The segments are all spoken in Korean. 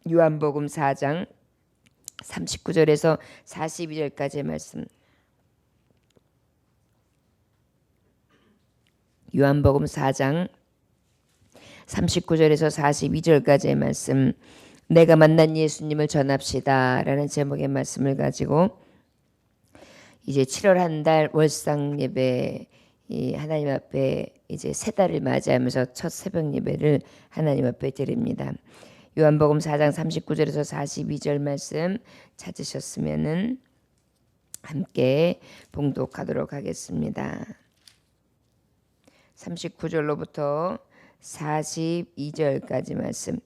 요한복음 4장 39절에서 42절까지의 말씀. 요한복음 4장 39절에서 42절까지의 말씀. 내가 만난 예수님을 전합시다 라는 제목의 말씀을 가지고 이제 7월 한 달 월상 예배, 이 하나님 앞에 이제 세 달을 맞이하면서 첫 새벽 예배를 하나님 앞에 드립니다. 요한복음 4장 39절에서 42절 말씀 찾으셨으면은 함께 봉독하도록 하겠습니다. 39절로부터 42절까지 말씀.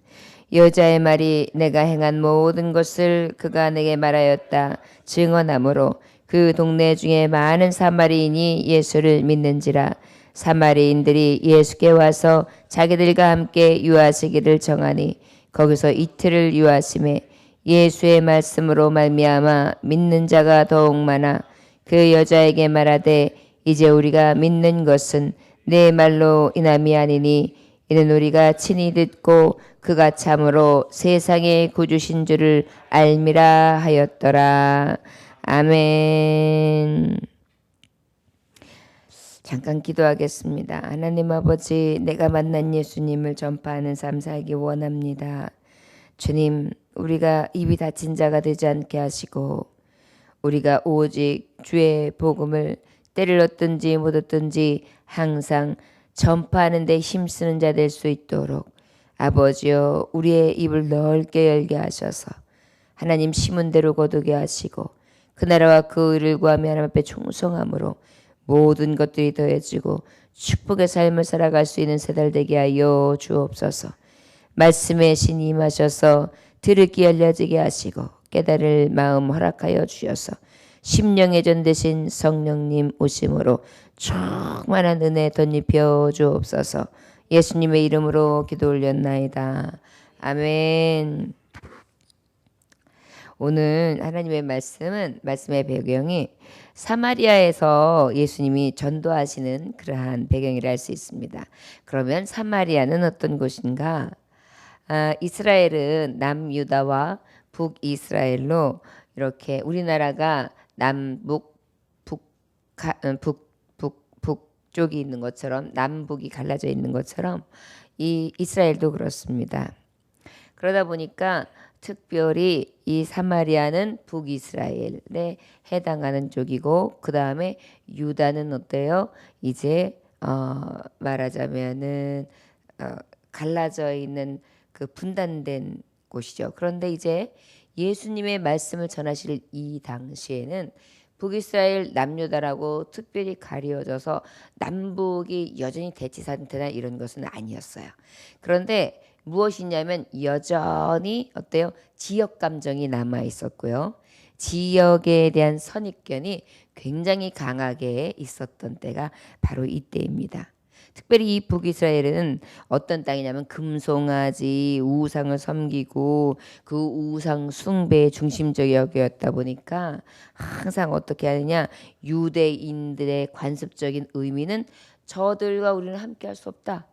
여자의 말이 내가 행한 모든 것을 그가 내게 말하였다 증언하므로 그 동네 중에 많은 사마리인이 예수를 믿는지라. 사마리인들이 예수께 와서 자기들과 함께 유하시기를 정하니 거기서 이틀을 유하심에 예수의 말씀으로 말미암아 믿는 자가 더욱 많아 그 여자에게 말하되 이제 우리가 믿는 것은 내 말로 인함이 아니니 이는 우리가 친히 듣고 그가 참으로 세상의 구주신 줄을 알미라 하였더라. 아멘. 잠깐 기도하겠습니다. 하나님 아버지, 내가 만난 예수님을 전파하는 삶 살기 원합니다. 주님, 우리가 입이 닫힌 자가 되지 않게 하시고 우리가 오직 주의 복음을 때를 얻든지 못 얻든지 항상 전파하는 데 힘쓰는 자 될 수 있도록 아버지여 우리의 입을 넓게 열게 하셔서 하나님 심은 대로 거두게 하시고 그 나라와 그 의를 구하며 하나님 앞에 충성함으로 모든 것들이 더해지고 축복의 삶을 살아갈 수 있는 세달 되게 하여 주옵소서. 말씀의 신이 임하셔서 들을 귀 열려지게 하시고 깨달을 마음 허락하여 주셔서 심령의 전 되신 성령님 오심으로 충만한 은혜 덧입혀 주옵소서. 예수님의 이름으로 기도 올렸나이다. 아멘. 오늘 하나님의 말씀의 배경이 사마리아에서 예수님이 전도하시는 그러한 배경이라 할 수 있습니다. 그러면 사마리아는 어떤 곳인가? 이스라엘은 남유다와 북이스라엘로 이렇게 우리나라가 남북 북쪽이 있는 것처럼 남북이 갈라져 있는 것처럼 이 이스라엘도 그렇습니다. 그러다 보니까 특별히 이 사마리아는 북이스라엘에 해당하는 쪽이고 그 다음에 유다는 어때요? 이제 말하자면은 갈라져 있는 그 분단된 곳이죠. 그런데 이제 예수님의 말씀을 전하실 이 당시에는 북이스라엘 남유다라고 특별히 가려져서 남북이 여전히 대치 상태나 이런 것은 아니었어요. 그런데 무엇이냐면 여전히 어때요? 지역 감정이 남아 있었고요. 지역에 대한 선입견이 굉장히 강하게 있었던 때가 바로 이때입니다. 특별히 이 북이스라엘은 어떤 땅이냐면 금송아지 우상을 섬기고 그 우상 숭배의 중심적이었다 보니까 항상 어떻게 하느냐, 유대인들의 관습적인 의미는 저들과 우리는 함께 할 수 없다.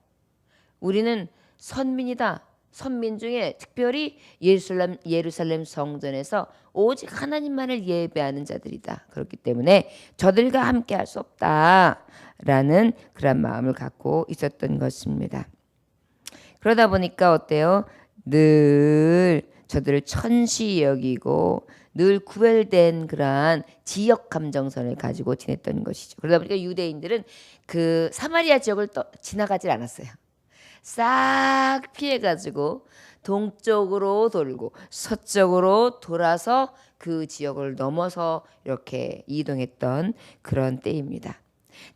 우리는 선민이다. 선민 중에 특별히 예루살렘 성전에서 오직 하나님만을 예배하는 자들이다. 그렇기 때문에 저들과 함께 할 수 없다라는 그런 마음을 갖고 있었던 것입니다. 그러다 보니까 어때요? 늘 저들을 천시 여기고 늘 구별된 그러한 지역 감정선을 가지고 지냈던 것이죠. 그러다 보니까 유대인들은 그 사마리아 지역을 지나가질 않았어요. 싹 피해가지고 동쪽으로 돌고 서쪽으로 돌아서 그 지역을 넘어서 이렇게 이동했던 그런 때입니다.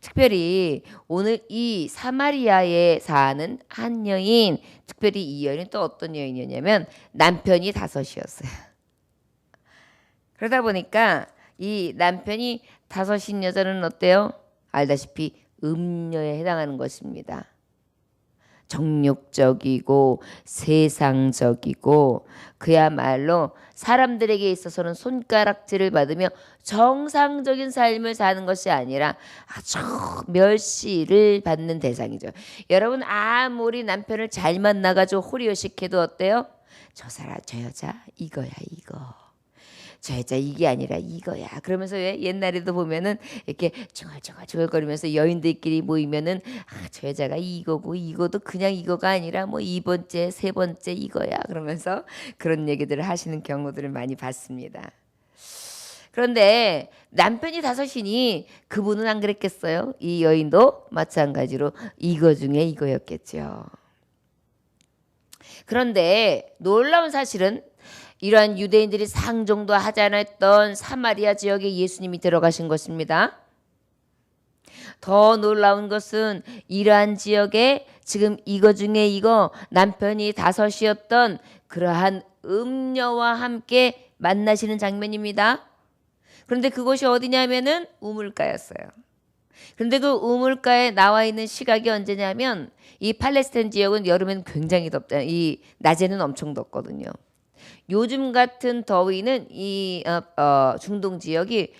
특별히 오늘 이 사마리아에 사는 한 여인, 특별히 이 여인은 또 어떤 여인이었냐면 남편이 5이었어요. 그러다 보니까 이 남편이 5인 여자는 어때요? 알다시피 음녀에 해당하는 것입니다. 정욕적이고 세상적이고 그야말로 사람들에게 있어서는 손가락질을 받으며 정상적인 삶을 사는 것이 아니라 아주 멸시를 받는 대상이죠. 여러분 아무리 남편을 잘 만나가지고 호리호식해도 어때요? 저 사람 저 여자 이거야 이거. 저 여자 이게 아니라 이거야. 그러면서 왜 옛날에도 보면은 이렇게 중얼중얼거리면서 여인들끼리 모이면은 저 여자가 이거고 이거도 그냥 이거가 아니라 뭐 2번째, 3번째 이거야. 그러면서 그런 얘기들을 하시는 경우들을 많이 봤습니다. 그런데 남편이 5이니 그분은 안 그랬겠어요? 이 여인도 마찬가지로 이거 중에 이거였겠죠. 그런데 놀라운 사실은 이러한 유대인들이 상종도 하지 않았던 사마리아 지역에 예수님이 들어가신 것입니다. 더 놀라운 것은 이러한 지역에 지금 이거 중에 이거 남편이 5이었던 그러한 음녀와 함께 만나시는 장면입니다. 그런데 그곳이 어디냐면은 우물가였어요. 그런데 그 우물가에 나와 있는 시각이 언제냐면 이 팔레스타인 지역은 여름엔 굉장히 덥다. 이 낮에는 엄청 덥거든요. 요즘 같은 더위는 이 중동 지역이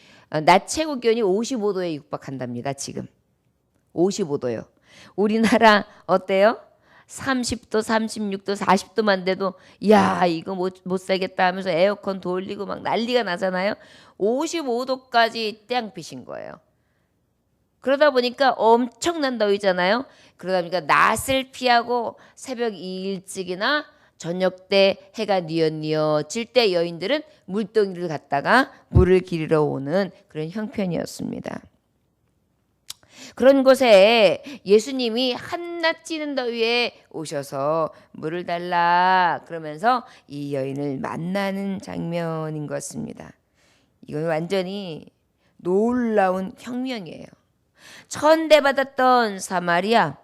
낮 최고 기온이 55도에 육박한답니다. 지금 55도요. 우리나라 어때요? 30도, 36도, 40도만 돼도 야 이거 못 살겠다 하면서 에어컨 돌리고 막 난리가 나잖아요. 55도까지 땡빛인 거예요. 그러다 보니까 엄청난 더위잖아요. 그러다 보니까 낮을 피하고 새벽 일찍이나 저녁 때 해가 뉘엿뉘엿질 때 여인들은 물동이를 갖다가 물을 기르러 오는 그런 형편이었습니다. 그런 곳에 예수님이 한낮 찌는 더위에 오셔서 물을 달라 그러면서 이 여인을 만나는 장면인 것입니다. 이건 완전히 놀라운 혁명이에요. 천대받았던 사마리아,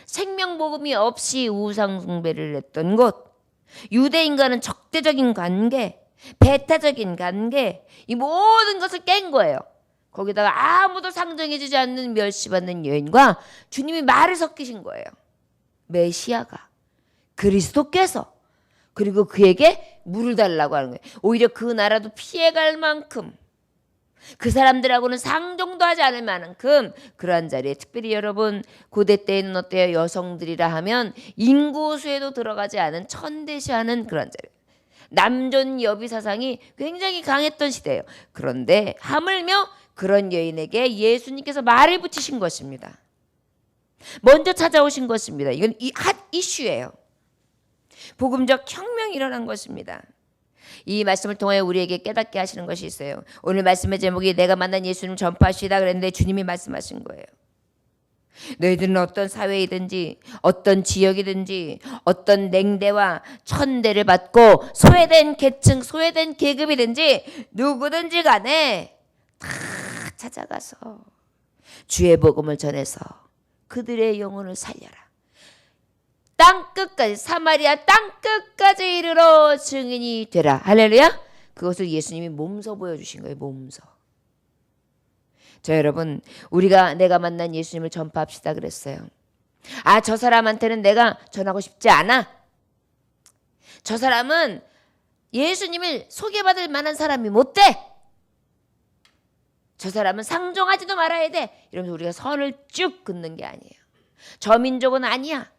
생명복음이 없이 우상숭배를 했던 곳, 유대인과는 적대적인 관계, 배타적인 관계, 이 모든 것을 깬 거예요. 거기다가 아무도 상정해주지 않는 멸시받는 여인과 주님이 말을 섞이신 거예요. 메시아가, 그리스도께서, 그리고 그에게 물을 달라고 하는 거예요. 오히려 그 나라도 피해갈 만큼, 그 사람들하고는 상종도 하지 않을 만큼 그러한 자리에, 특별히 여러분 고대 때에는 어때요? 여성들이라 하면 인구수에도 들어가지 않은 천대시하는 그런 자리, 남존 여비 사상이 굉장히 강했던 시대예요. 그런데 하물며 그런 여인에게 예수님께서 말을 붙이신 것입니다. 먼저 찾아오신 것입니다. 이건 핫 이슈예요. 복음적 혁명이 일어난 것입니다. 이 말씀을 통해 우리에게 깨닫게 하시는 것이 있어요. 오늘 말씀의 제목이 내가 만난 예수님 전파하시다 그랬는데 주님이 말씀하신 거예요. 너희들은 어떤 사회이든지 어떤 지역이든지 어떤 냉대와 천대를 받고 소외된 계층, 소외된 계급이든지 누구든지 간에 다 찾아가서 주의 복음을 전해서 그들의 영혼을 살려라. 땅끝까지, 사마리아 땅끝까지 이르러 증인이 되라. 할렐루야. 그것을 예수님이 몸소 보여주신 거예요. 몸소. 자, 여러분, 우리가 내가 만난 예수님을 전파합시다 그랬어요. 저 사람한테는 내가 전하고 싶지 않아. 저 사람은 예수님을 소개받을 만한 사람이 못 돼. 저 사람은 상종하지도 말아야 돼. 이러면서 우리가 선을 쭉 긋는 게 아니에요. 저 민족은 아니야.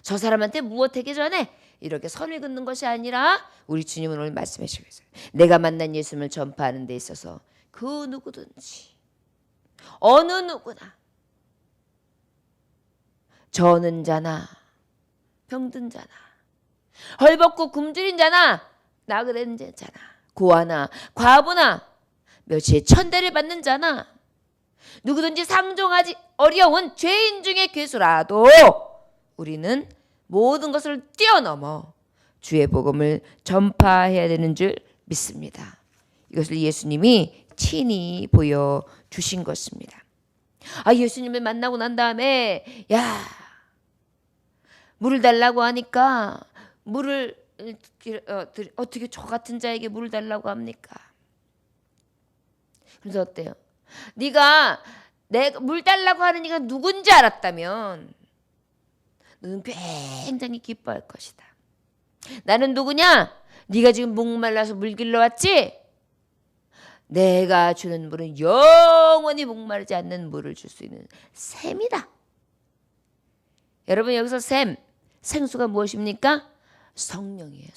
저 사람한테 무엇하기 전에 이렇게 선을 긋는 것이 아니라 우리 주님은 오늘 말씀해 주시고 있어요. 내가 만난 예수님을 전파하는 데 있어서 그 누구든지 어느 누구나 저는 자나 병든 자나 헐벗고 굶주린 자나 나그네 자나 고아나 과부나 멸시의 천대를 받는 자나 누구든지 상종하지 어려운 죄인 중에 괴수라도 우리는 모든 것을 뛰어넘어 주의 복음을 전파해야 되는 줄 믿습니다. 이것을 예수님이 친히 보여주신 것입니다. 예수님을 만나고 난 다음에 물을 달라고 하니까 물을 어떻게 저 같은 자에게 물을 달라고 합니까? 그래서 어때요? 네가 내가 물 달라고 하는 이가 누군지 알았다면 너는 굉장히 기뻐할 것이다. 나는 누구냐? 네가 지금 목말라서 물 길러 왔지? 내가 주는 물은 영원히 목마르지 않는 물을 줄 수 있는 샘이다. 여러분 여기서 샘, 생수가 무엇입니까? 성령이에요.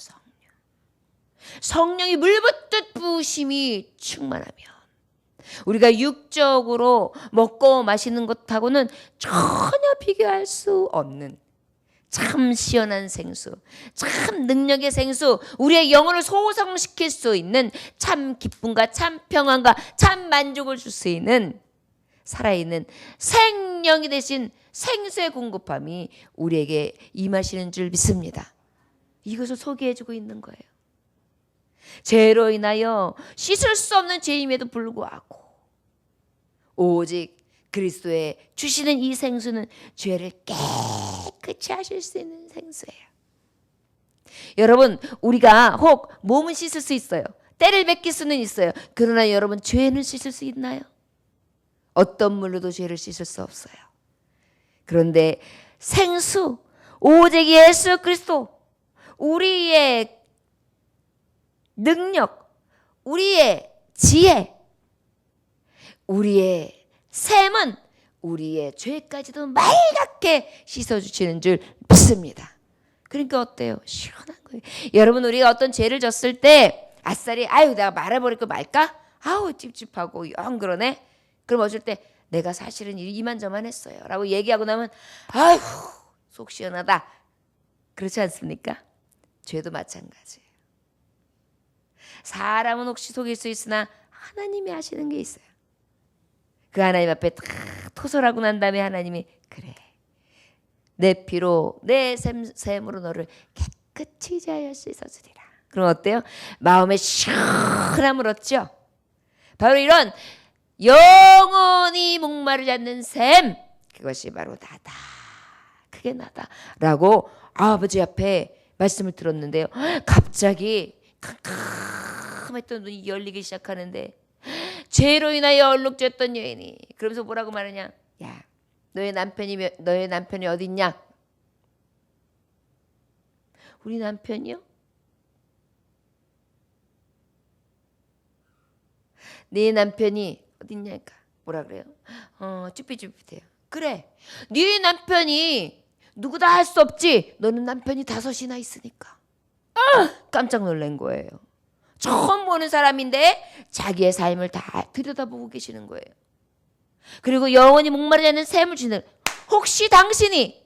성령이 물붓듯 부으심이 충만하면 우리가 육적으로 먹고 마시는 것하고는 전혀 비교할 수 없는 참 시원한 생수, 참 능력의 생수, 우리의 영혼을 소성시킬 수 있는 참 기쁨과 참 평안과 참 만족을 줄 수 있는 살아있는 생명이 되신 생수의 공급함이 우리에게 임하시는 줄 믿습니다. 이것을 소개해주고 있는 거예요. 죄로 인하여 씻을 수 없는 죄임에도 불구하고 오직 그리스도의 주시는 이 생수는 죄를 깨끗이 하실 수 있는 생수예요. 여러분, 우리가 혹 몸은 씻을 수 있어요. 때를 뱉길 수는 있어요. 그러나 여러분, 죄는 씻을 수 있나요? 어떤 물로도 죄를 씻을 수 없어요. 그런데 생수, 오직 예수 그리스도, 우리의 능력, 우리의 지혜, 우리의 샘은 우리의 죄까지도 맑게 씻어주시는 줄 믿습니다. 그러니까 어때요? 시원한 거예요. 여러분, 우리가 어떤 죄를 졌을 때 아싸리 아유 내가 말해버릴까 말까? 아우 찝찝하고 영 그러네. 그럼 어쩔 때 내가 사실은 이만저만 했어요 라고 얘기하고 나면 아휴 속 시원하다. 그렇지 않습니까? 죄도 마찬가지예요. 사람은 혹시 속일 수 있으나 하나님이 하시는 게 있어요. 그 하나님 앞에 딱 토설하고 난 다음에 하나님이 그래 내 피로 내 샘으로 너를 깨끗이 제하여 씻어주리라. 그럼 어때요? 마음에 시원함을 얻죠. 바로 이런 영원히 목마르지 않는 샘, 그것이 바로 나다. 그게 나다라고 아버지 앞에 말씀을 들었는데요. 갑자기 캄캄했던 눈이 열리기 시작하는데 죄로 인하여 얼룩졌던 여인이 그러면서 뭐라고 말하냐? 야, 너의 남편이 어디 있냐? 우리 남편이요? 네 남편이 어디 있냐니까 뭐라 그래요? 쭈삣쭈삣해요. 그래, 네 남편이 누구다 할 수 없지. 너는 남편이 5이나 있으니까. 깜짝 놀란 거예요. 처음 보는 사람인데 자기의 삶을 다 들여다보고 계시는 거예요. 그리고 영원히 목마르지 않는 샘을 주는, 혹시 당신이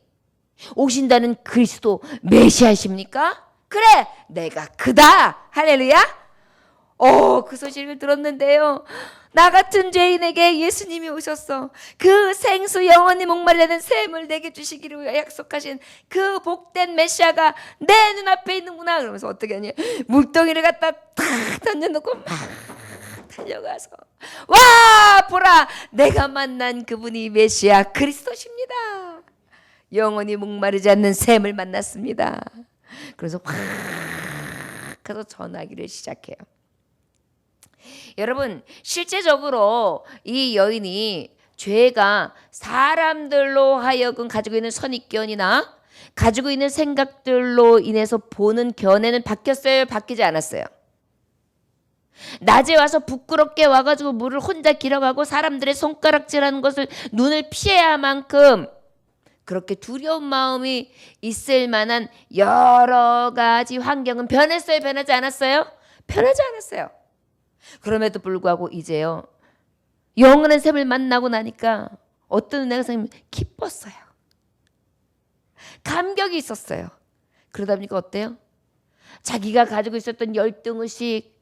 오신다는 그리스도 메시아십니까? 그래, 내가 그다. 할렐루야. 그 소식을 들었는데요. 나 같은 죄인에게 예수님이 오셨어. 그 생수 영원히 목마르지 않는 샘을 내게 주시기로 약속하신 그 복된 메시아가 내 눈앞에 있는구나. 그러면서 어떻게 하냐, 물동이를 갖다 탁 던져놓고 막 달려가서 와 보라, 내가 만난 그분이 메시아 그리스도십니다. 영원히 목마르지 않는 샘을 만났습니다. 그래서 확 가서 전하기를 시작해요. 여러분, 실제적으로 이 여인이 죄가 사람들로 하여금 가지고 있는 선입견이나 가지고 있는 생각들로 인해서 보는 견해는 바뀌었어요? 바뀌지 않았어요? 낮에 와서 부끄럽게 와가지고 물을 혼자 길어가고 사람들의 손가락질하는 것을 눈을 피해야 할 만큼 그렇게 두려운 마음이 있을 만한 여러 가지 환경은 변했어요? 변하지 않았어요? 변하지 않았어요. 그럼에도 불구하고 이제요, 영원한 샘을 만나고 나니까 어떤 은혜가 생기면 기뻤어요. 감격이 있었어요. 그러다 보니까 어때요? 자기가 가지고 있었던 열등의식,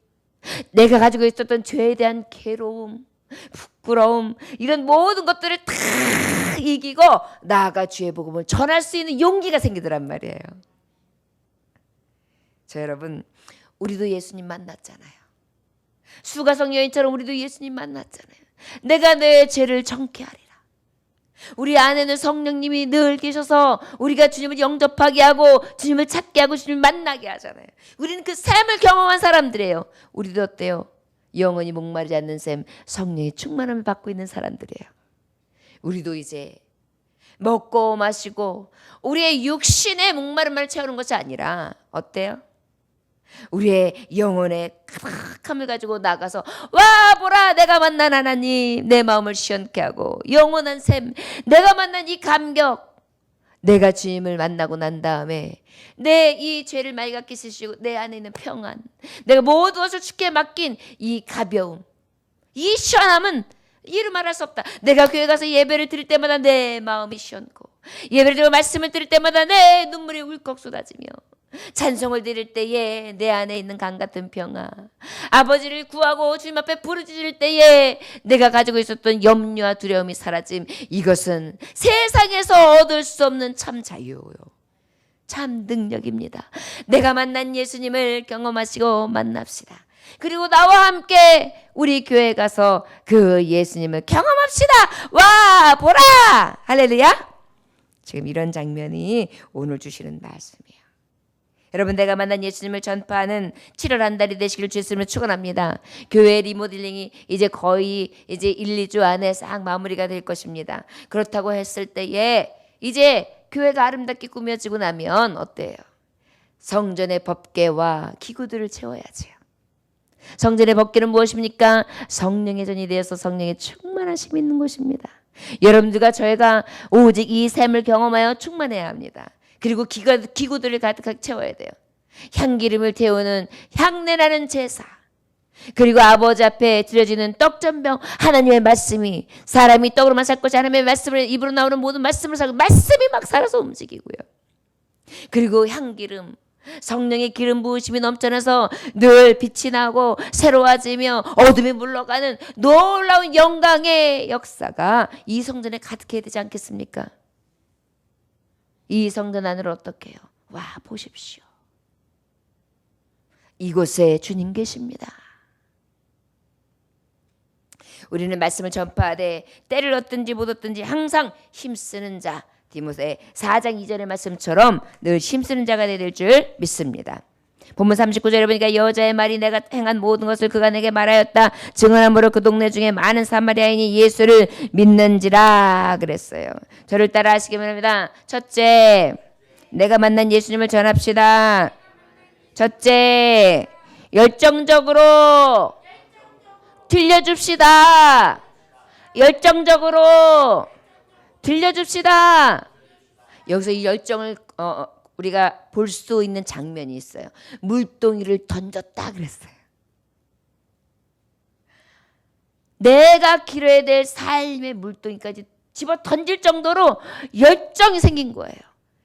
내가 가지고 있었던 죄에 대한 괴로움, 부끄러움, 이런 모든 것들을 다 이기고 나아가 주의 복음을 전할 수 있는 용기가 생기더란 말이에요. 자, 여러분, 우리도 예수님 만났잖아요. 수가성 여인처럼 우리도 예수님 만났잖아요. 내가 내 죄를 정케하리라. 우리 안에는 성령님이 늘 계셔서 우리가 주님을 영접하게 하고 주님을 찾게 하고 주님을 만나게 하잖아요. 우리는 그 샘을 경험한 사람들이에요. 우리도 어때요? 영원히 목마르지 않는 샘, 성령의 충만함을 받고 있는 사람들이에요. 우리도 이제 먹고 마시고 우리의 육신의 목마름을 채우는 것이 아니라 어때요? 우리의 영혼의 가득함을 가지고 나가서 와 보라, 내가 만난 하나님, 내 마음을 시원케 하고 영원한 샘, 내가 만난 이 감격, 내가 주님을 만나고 난 다음에 내 이 죄를 말갛게 씻으시고 내 안에 있는 평안, 내가 모든 것을 주께 맡긴 이 가벼움, 이 시원함은 이루 말할 수 없다. 내가 교회 가서 예배를 드릴 때마다 내 마음이 시원고, 예배를 드리고 말씀을 들을 때마다 내 눈물이 울컥 쏟아지며, 찬송을 드릴 때에 내 안에 있는 강같은 평화, 아버지를 구하고 주님 앞에 부르짖을 때에 내가 가지고 있었던 염려와 두려움이 사라짐. 이것은 세상에서 얻을 수 없는 참 자유요, 참 능력입니다. 내가 만난 예수님을 경험하시고 만납시다. 그리고 나와 함께 우리 교회 가서 그 예수님을 경험합시다. 와 보라, 할렐루야. 지금 이런 장면이 오늘 주시는 말씀이에요. 여러분, 내가 만난 예수님을 전파하는 7월 한 달이 되시길 주 예수님을 축원합니다. 교회 리모델링이 이제 거의 1, 2주 안에 싹 마무리가 될 것입니다. 그렇다고 했을 때에 이제 교회가 아름답게 꾸며지고 나면 어때요? 성전의 법궤와 기구들을 채워야지요. 성전의 법궤는 무엇입니까? 성령의 전이 되어서 성령의 충만하심이 있는 곳입니다. 여러분들과 저희가 오직 이 샘을 경험하여 충만해야 합니다. 그리고 기구들을 가득하게 채워야 돼요. 향기름을 태우는 향내나는 제사, 그리고 아버지 앞에 드려지는 떡전병, 하나님의 말씀이, 사람이 떡으로만 살 것이 하나님의 말씀을, 입으로 나오는 모든 말씀을 살고 말씀이 막 살아서 움직이고요. 그리고 향기름, 성령의 기름 부으심이 넘쳐나서 늘 빛이 나고 새로워지며 어둠이 물러가는 놀라운 영광의 역사가 이 성전에 가득해야 되지 않겠습니까? 이 성전 안으로 어떻게 해요? 와 보십시오. 이곳에 주님 계십니다. 우리는 말씀을 전파하되 때를 얻든지 못 얻든지 항상 힘쓰는 자, 디모데 4장 2절의 말씀처럼 늘 힘쓰는 자가 될 줄 믿습니다. 본문 39절에 보니까 여자의 말이 내가 행한 모든 것을 그가 내게 말하였다. 증언함으로 그 동네 중에 많은 사마리아인이 예수를 믿는지라 그랬어요. 저를 따라 하시기 바랍니다. 첫째, 내가 만난 예수님을 전합시다. 첫째, 열정적으로 들려줍시다. 열정적으로 들려줍시다. 여기서 이 열정을 우리가 볼 수 있는 장면이 있어요. 물동이를 던졌다 그랬어요. 내가 기려야 될 삶의 물동이까지 집어 던질 정도로 열정이 생긴 거예요.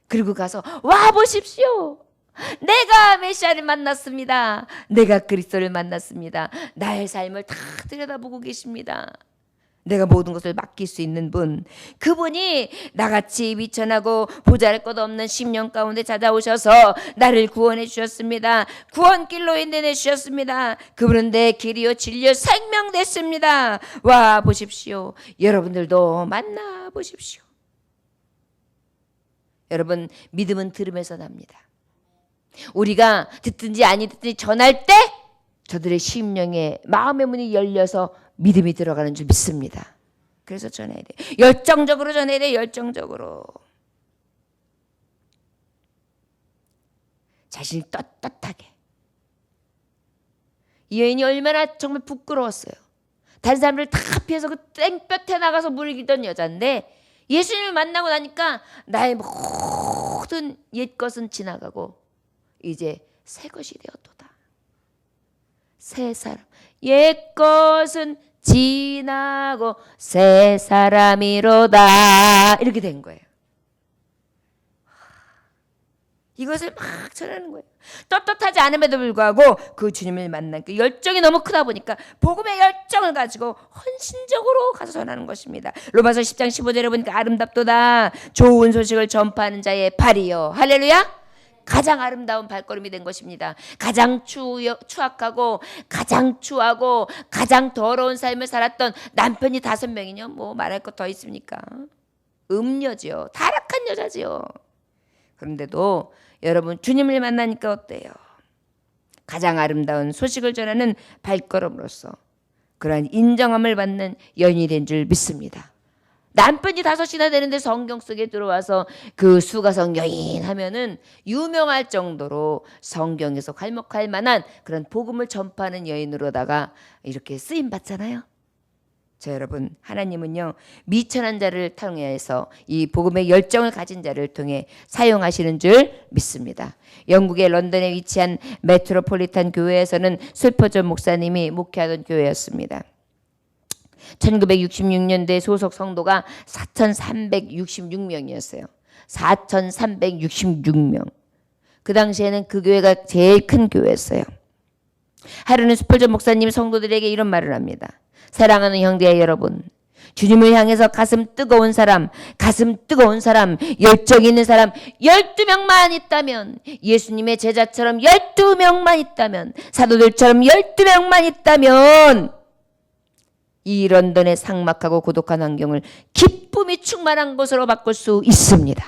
그리고 가서 와 보십시오. 내가 메시아를 만났습니다. 내가 그리스도를 만났습니다. 나의 삶을 다 들여다보고 계십니다. 내가 모든 것을 맡길 수 있는 분, 그분이 나같이 비천하고 보잘것 없는 심령 가운데 찾아오셔서 나를 구원해 주셨습니다. 구원길로 인도해 주셨습니다. 그분은 내 길이요 진리요 생명 됐습니다. 와 보십시오. 여러분들도 만나 보십시오. 여러분, 믿음은 들음에서 납니다. 우리가 듣든지 아니 듣든지 전할 때 저들의 심령에 마음의 문이 열려서 믿음이 들어가는 줄 믿습니다. 그래서 전해야 돼요. 열정적으로 전해야 돼요. 열정적으로. 자신이 떳떳하게. 이 여인이 얼마나 정말 부끄러웠어요. 다른 사람들 다 피해서 그 땡볕에 나가서 물기던 여자인데 예수님을 만나고 나니까 나의 모든 옛것은 지나가고 이제 새 것이 되었도다. 새 사람. 옛것은 지나고 새 사람이로다. 이렇게 된 거예요. 이것을 막 전하는 거예요. 떳떳하지 않음에도 불구하고 그 주님을 만난 그 열정이 너무 크다 보니까 복음의 열정을 가지고 헌신적으로 가서 전하는 것입니다. 로마서 10장 15절에 보니까 아름답도다. 좋은 소식을 전파하는 자의 발이요. 할렐루야. 가장 아름다운 발걸음이 된 것입니다. 가장 추악하고 가장 추하고 가장 더러운 삶을 살았던 남편이 5명이요. 뭐 말할 것 더 있습니까? 음녀지요. 타락한 여자지요. 그런데도 여러분 주님을 만나니까 어때요? 가장 아름다운 소식을 전하는 발걸음으로서 그러한 인정함을 받는 여인이 된 줄 믿습니다. 남편이 5이나 되는데 성경 속에 들어와서 그 수가성 여인 하면은 유명할 정도로 성경에서 괄목할 만한 그런 복음을 전파하는 여인으로다가 이렇게 쓰임 받잖아요. 자, 여러분, 하나님은요 미천한 자를 통해서 이 복음의 열정을 가진 자를 통해 사용하시는 줄 믿습니다. 영국의 런던에 위치한 메트로폴리탄 교회에서는 슬퍼저 목사님이 목회하던 교회였습니다. 1966년도에 소속 성도가 4,366명이었어요. 4,366명. 그 당시에는 그 교회가 제일 큰 교회였어요. 하루는 스펄전 목사님이 성도들에게 이런 말을 합니다. 사랑하는 형제 여러분, 주님을 향해서 가슴 뜨거운 사람, 열정 있는 사람 12명만 있다면, 예수님의 제자처럼 12명만 있다면, 사도들처럼 12명만 있다면 이 런던의 삭막하고 고독한 환경을 기쁨이 충만한 곳으로 바꿀 수 있습니다.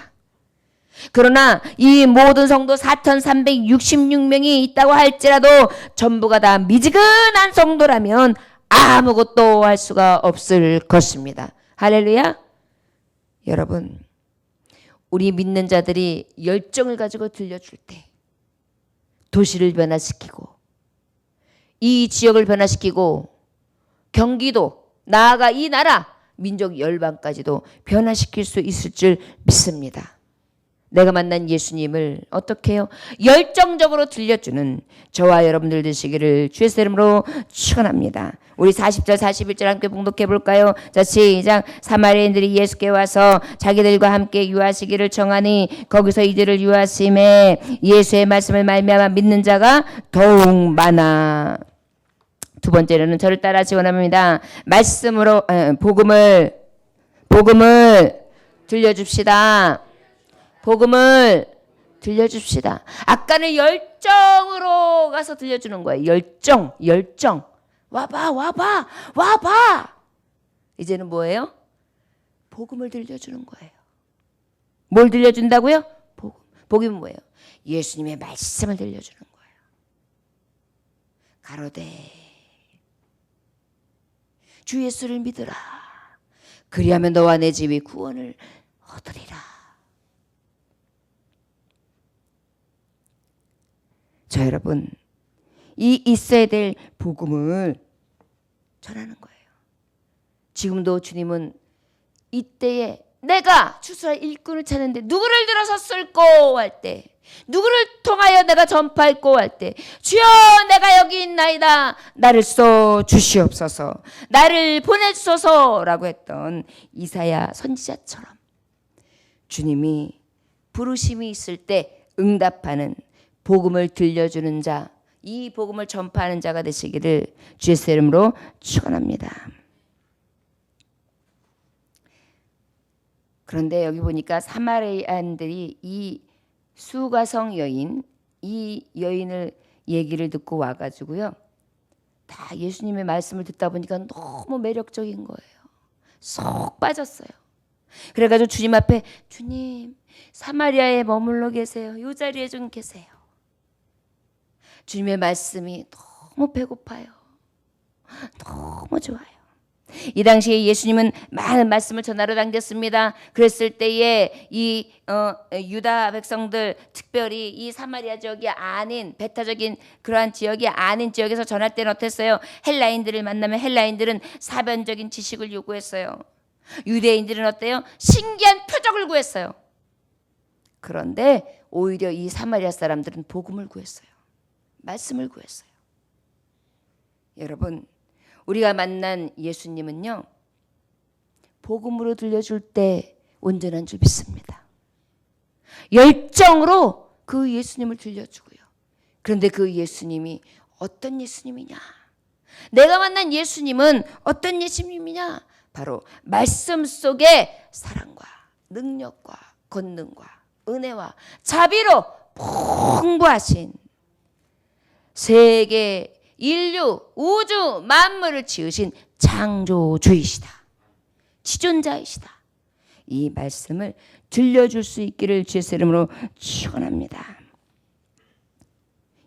그러나 이 모든 성도 4,366명이 있다고 할지라도 전부가 다 미지근한 성도라면 아무것도 할 수가 없을 것입니다. 할렐루야. 여러분, 우리 믿는 자들이 열정을 가지고 들려줄 때 도시를 변화시키고 이 지역을 변화시키고 경기도, 나아가 이 나라, 민족 열방까지도 변화시킬 수 있을 줄 믿습니다. 내가 만난 예수님을 어떻게 해요? 열정적으로 들려주는 저와 여러분들 되시기를 주의 이름으로 축원합니다. 우리 40절 41절 함께 봉독해 볼까요? 자, 시작. 사마리아인들이 예수께 와서 자기들과 함께 유하시기를 청하니 거기서 이들을 유하심에 예수의 말씀을 말미암아 믿는 자가 더욱 많아. 두 번째로는 저를 따라하시 원합니다. 말씀으로 복음을 들려줍시다. 복음을 들려줍시다. 아까는 열정으로 가서 들려주는 거예요. 열정. 와봐. 이제는 뭐예요? 복음을 들려주는 거예요. 뭘 들려준다고요? 복음. 복음은 뭐예요? 예수님의 말씀을 들려주는 거예요. 가로되 주 예수를 믿으라. 그리하면 너와 내 집이 구원을 얻으리라. 자, 여러분, 이 있어야 될 복음을 전하는 거예요. 지금도 주님은 이때에 내가 추수할 일꾼을 찾는데 누구를 들어서 쓸고 할 때, 누구를 통하여 내가 전파할고 할 때, 주여 내가 여기 있나이다, 나를 써 주시옵소서, 나를 보내주소서라고 했던 이사야 선지자처럼 주님이 부르심이 있을 때 응답하는 복음을 들려주는 자, 이 복음을 전파하는 자가 되시기를 주의 이름으로 축원합니다. 그런데 여기 보니까 사마리아인들이 이 수가성 여인, 이 여인을 얘기를 듣고 와가지고요, 다 예수님의 말씀을 듣다 보니까 너무 매력적인 거예요. 쏙 빠졌어요. 그래가지고 주님 앞에, 주님 사마리아에 머물러 계세요. 이 자리에 좀 계세요. 주님의 말씀이 너무 배고파요. 너무 좋아요. 이 당시에 예수님은 많은 말씀을 전하러 다녔습니다. 그랬을 때에 이 유다 백성들, 특별히 이 사마리아 지역이 아닌, 배타적인 그러한 지역이 아닌 지역에서 전할 때는 어땠어요? 헬라인들을 만나면 헬라인들은 사변적인 지식을 요구했어요. 유대인들은 어때요? 신기한 표적을 구했어요. 그런데 오히려 이 사마리아 사람들은 복음을 구했어요. 말씀을 구했어요. 여러분, 우리가 만난 예수님은요, 복음으로 들려줄 때 온전한 줄 믿습니다. 열정으로 그 예수님을 들려주고요. 그런데 그 예수님이 어떤 예수님이냐? 내가 만난 예수님은 어떤 예수님이냐? 바로 말씀 속에 사랑과 능력과 권능과 은혜와 자비로 풍부하신 세계, 인류, 우주, 만물을 지으신 창조주이시다. 지존자이시다. 이 말씀을 들려줄 수 있기를 주의 이름으로 축원합니다.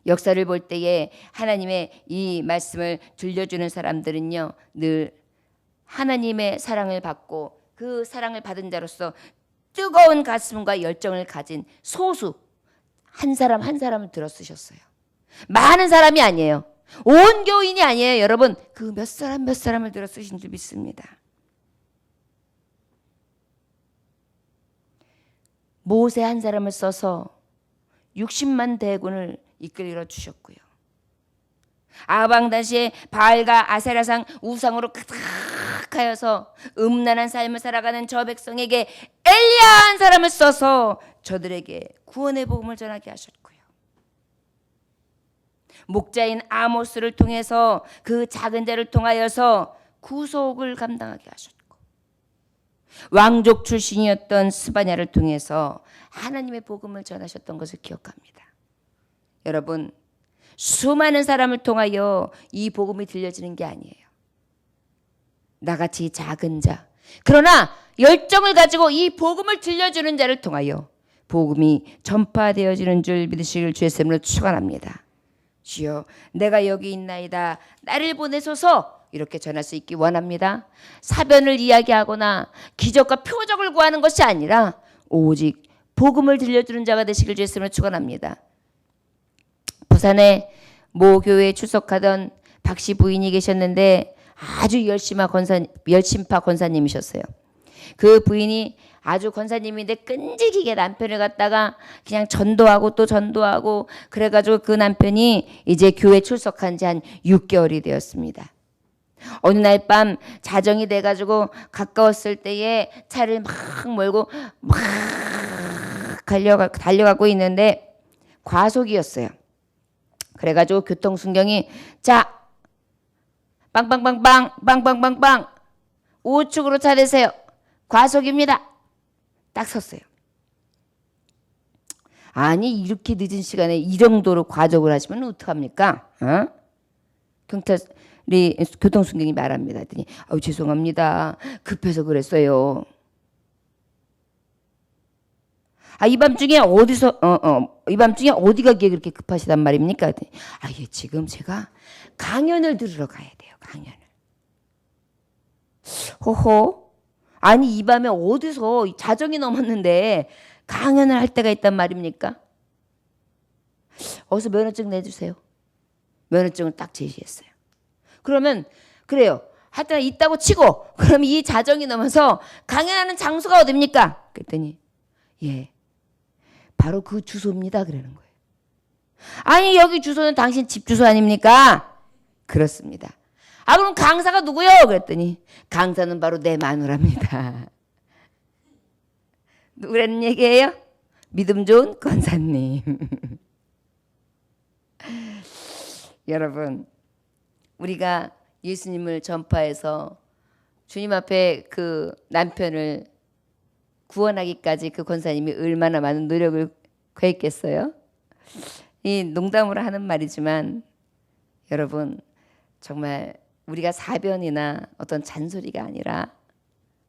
역사를 볼 때에 하나님의 이 말씀을 들려주는 사람들은요, 늘 하나님의 사랑을 받고 그 사랑을 받은 자로서 뜨거운 가슴과 열정을 가진 소수 한 사람 한 사람을 들어 쓰셨어요. 많은 사람이 아니에요. 온 교인이 아니에요. 여러분, 그 몇 사람 몇 사람을 들어 쓰신 줄 믿습니다. 모세 한 사람을 써서 60만 대군을 이끌어 주셨고요. 아방 당시에 바알과 아세라상 우상으로 가득하여서 음란한 삶을 살아가는 저 백성에게 엘리야 한 사람을 써서 저들에게 구원의 복음을 전하게 하셨고요. 목자인 아모스를 통해서 그 작은 자를 통하여서 구속을 감당하게 하셨고, 왕족 출신이었던 스바냐를 통해서 하나님의 복음을 전하셨던 것을 기억합니다. 여러분, 수많은 사람을 통하여 이 복음이 들려지는 게 아니에요. 나같이 작은 자, 그러나 열정을 가지고 이 복음을 들려주는 자를 통하여 복음이 전파되어지는 줄 믿으시길 주의 이름으로 축원합니다. 주여, 내가 여기 있나이다, 나를 보내소서, 이렇게 전할 수 있기 원합니다. 사변을 이야기하거나 기적과 표적을 구하는 것이 아니라 오직 복음을 들려주는 자가 되시길 주의 이름으로 축원합니다. 부산에 모 교회에 출석하던 박씨 부인이 계셨는데 아주 열심파 권사님이셨어요. 그 부인이 아주 권사님인데 끈질기게 남편을 갖다가 그냥 전도하고 또 전도하고, 그래가지고 그 남편이 이제 교회 출석한 지 한 6개월이 되었습니다. 어느 날 밤 자정이 돼가지고 가까웠을 때에 차를 막 몰고 막 달려가고 있는데 과속이었어요. 그래가지고 교통순경이 자, 빵빵빵빵 우측으로 차 대세요. 과속입니다. 딱 섰어요. 아니, 이렇게 늦은 시간에 이 정도로 과속을 하시면 어떡합니까? 경찰이 교통순경이 말합니다. 했더니 죄송합니다, 급해서 그랬어요. 이 밤중에 이 밤중에 어디 가기에 그렇게 급하시단 말입니까? 예, 지금 제가 강연을 들으러 가야 돼요. 강연을. 호호. 아니, 이 밤에 어디서 자정이 넘었는데 강연을 할 때가 있단 말입니까? 어서 면허증 내주세요. 면허증을 딱 제시했어요. 그러면 그래요, 하여튼 있다고 치고, 그럼 이 자정이 넘어서 강연하는 장소가 어딥니까? 그랬더니 예, 바로 그 주소입니다. 그러는 거예요. 아니, 여기 주소는 당신 집 주소 아닙니까? 그렇습니다. 그럼 강사가 누구요? 그랬더니 강사는 바로 내 마누라입니다. 누구라는 얘기예요? 믿음 좋은 권사님. 여러분, 우리가 예수님을 전파해서 주님 앞에 그 남편을 구원하기까지 그 권사님이 얼마나 많은 노력을 거했겠어요? 이 농담으로 하는 말이지만 여러분, 정말 우리가 사변이나 어떤 잔소리가 아니라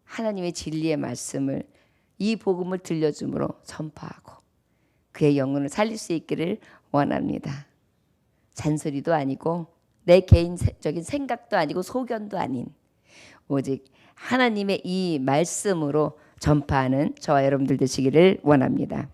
하나님의 진리의 말씀을, 이 복음을 들려줌으로 전파하고 그의 영혼을 살릴 수 있기를 원합니다. 잔소리도 아니고 내 개인적인 생각도 아니고 소견도 아닌 오직 하나님의 이 말씀으로 전파하는 저와 여러분들 되시기를 원합니다.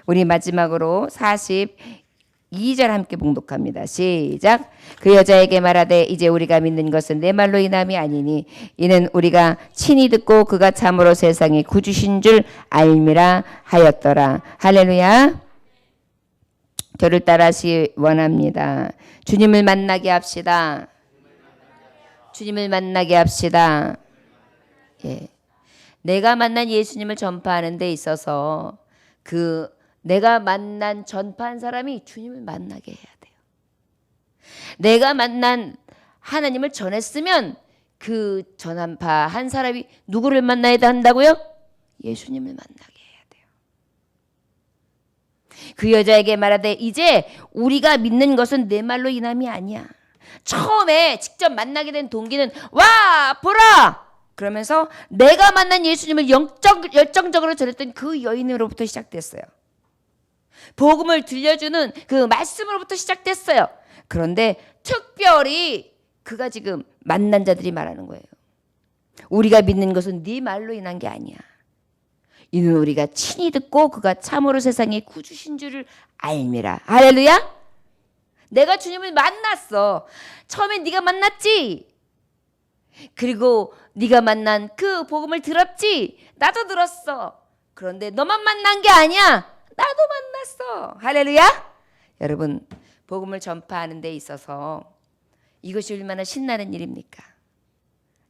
우리 마지막으로 42절 함께 봉독합니다. 시작. 그 여자에게 말하되 이제 우리가 믿는 것은 내 말로 인함이 아니니 이는 우리가 친히 듣고 그가 참으로 세상에 구주신 줄 알미라 하였더라. 할렐루야. 저를 따라하시 원합니다. 주님을 만나게 합시다. 주님을 만나게 합시다. 예. 내가 만난 예수님을 전파하는 데 있어서 그 내가 만난 전파한 사람이 주님을 만나게 해야 돼요. 내가 만난 하나님을 전했으면 그 전파한 사람이 누구를 만나야 한다고요? 예수님을 만나게 해야 돼요. 그 여자에게 말하되 이제 우리가 믿는 것은 내 말로 인함이 아니야. 처음에 직접 만나게 된 동기는 와 보라 그러면서 내가 만난 예수님을 열정적으로 전했던 그 여인으로부터 시작됐어요. 복음을 들려주는 그 말씀으로부터 시작됐어요. 그런데 특별히 그가 지금 만난 자들이 말하는 거예요. 우리가 믿는 것은 네 말로 인한 게 아니야. 이는 우리가 친히 듣고 그가 참으로 세상에 구주신 줄을 알미라. 할렐루야. 내가 주님을 만났어. 처음에 네가 만났지. 그리고 네가 만난 그 복음을 들었지. 나도 들었어. 그런데 너만 만난 게 아니야. 나도 만났어. 할렐루야. 여러분, 복음을 전파하는 데 있어서 이것이 얼마나 신나는 일입니까?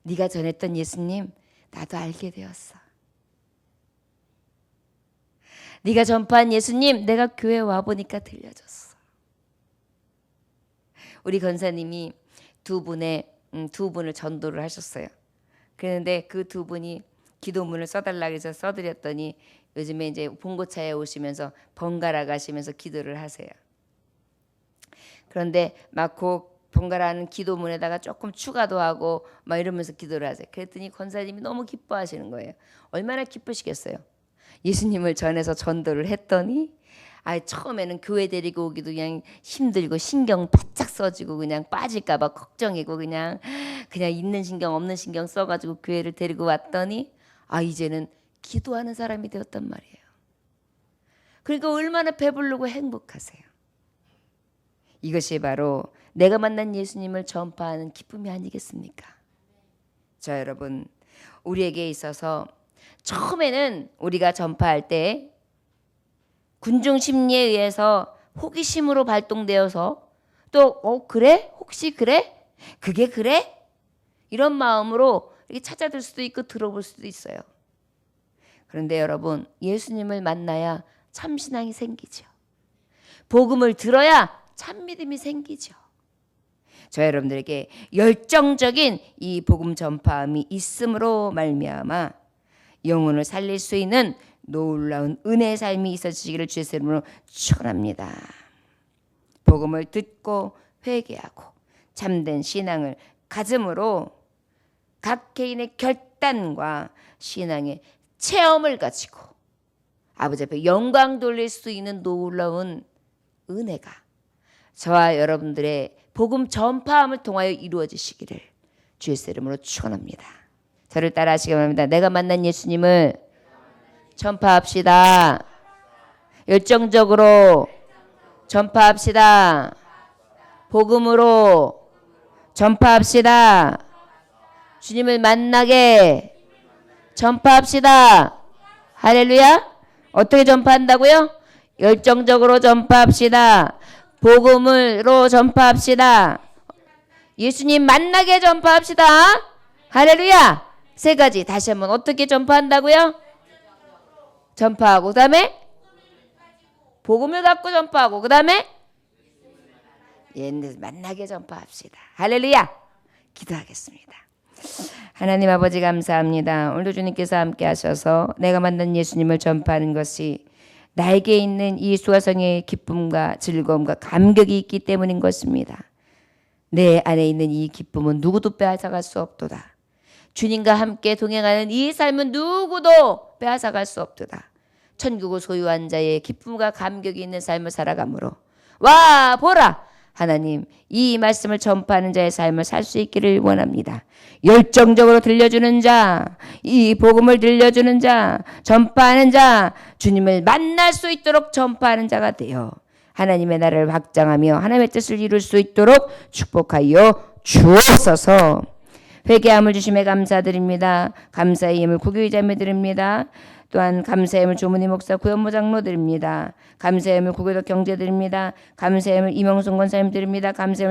네가 전했던 예수님 나도 알게 되었어. 네가 전파한 예수님 내가 교회 와보니까 들려줬어. 우리 권사님이 두 분을 전도를 하셨어요. 그런데 그 두 분이 기도문을 써달라고 해서 써드렸더니 요즘에 이제 봉고차에 오시면서 번갈아 가시면서 기도를 하세요. 그런데 막 그 번갈아하는 기도문에다가 조금 추가도 하고 막 이러면서 기도를 하세요. 그랬더니 권사님이 너무 기뻐하시는 거예요. 얼마나 기쁘시겠어요. 예수님을 전해서 전도를 했더니 처음에는 교회 데리고 오기도 그냥 힘들고 신경 바짝 써지고 그냥 빠질까 봐 걱정이고 그냥 있는 신경 없는 신경 써가지고 교회를 데리고 왔더니 이제는 기도하는 사람이 되었단 말이에요. 그러니까 얼마나 배부르고 행복하세요. 이것이 바로 내가 만난 예수님을 전파하는 기쁨이 아니겠습니까? 자, 여러분, 우리에게 있어서 처음에는 우리가 전파할 때 군중 심리에 의해서 호기심으로 발동되어서 또 그래? 혹시 그래? 그게 그래? 이런 마음으로 이렇게 찾아들 수도 있고 들어볼 수도 있어요. 그런데 여러분, 예수님을 만나야 참 신앙이 생기죠. 복음을 들어야 참 믿음이 생기죠. 저 여러분들에게 열정적인 이 복음 전파함이 있음으로 말미암아 영혼을 살릴 수 있는 놀라운 은혜의 삶이 있어지기를 주의 이름으로 축원합니다. 복음을 듣고 회개하고 참된 신앙을 가짐으로 각 개인의 결단과 신앙의 체험을 가지고 아버지 앞에 영광 돌릴 수 있는 놀라운 은혜가 저와 여러분들의 복음 전파함을 통하여 이루어지시기를 주의 이름으로 축원합니다. 저를 따라하시기 바랍니다. 내가 만난 예수님을 전파합시다. 열정적으로 전파합시다. 복음으로 전파합시다. 주님을 만나게 전파합시다. 할렐루야. 어떻게 전파한다고요? 열정적으로 전파합시다. 복음으로 전파합시다. 예수님 만나게 전파합시다. 할렐루야. 세 가지 다시 한번 어떻게 전파한다고요? 전파하고 그 다음에 복음을 갖고 전파하고 그 다음에 만나게 전파합시다. 할렐루야. 기도하겠습니다. 하나님 아버지 감사합니다. 오늘도 주님께서 함께 하셔서 내가 만난 예수님을 전파하는 것이 나에게 있는 이 수화성의 기쁨과 즐거움과 감격이 있기 때문인 것입니다. 내 안에 있는 이 기쁨은 누구도 빼앗아갈 수 없도다. 주님과 함께 동행하는 이 삶은 누구도 빼앗아갈 수 없도다. 천국을 소유한 자의 기쁨과 감격이 있는 삶을 살아가므로 와 보라 하나님 이 말씀을 전파하는 자의 삶을 살 수 있기를 원합니다. 열정적으로 들려주는 자, 이 복음을 들려주는 자, 전파하는 자, 주님을 만날 수 있도록 전파하는 자가 되어 하나님의 나라를 확장하며 하나님의 뜻을 이룰 수 있도록 축복하여 주옵소서. 회개함을 주심에 감사드립니다. 감사의 힘을 구교의 자매 드립니다. 또한 감사의 힘을 조문희 목사 구현모 장로 드립니다. 감사의 힘을 구교덕 경제 드립니다. 감사의 힘을 이명순 권사님 드립니다. 감사의 힘을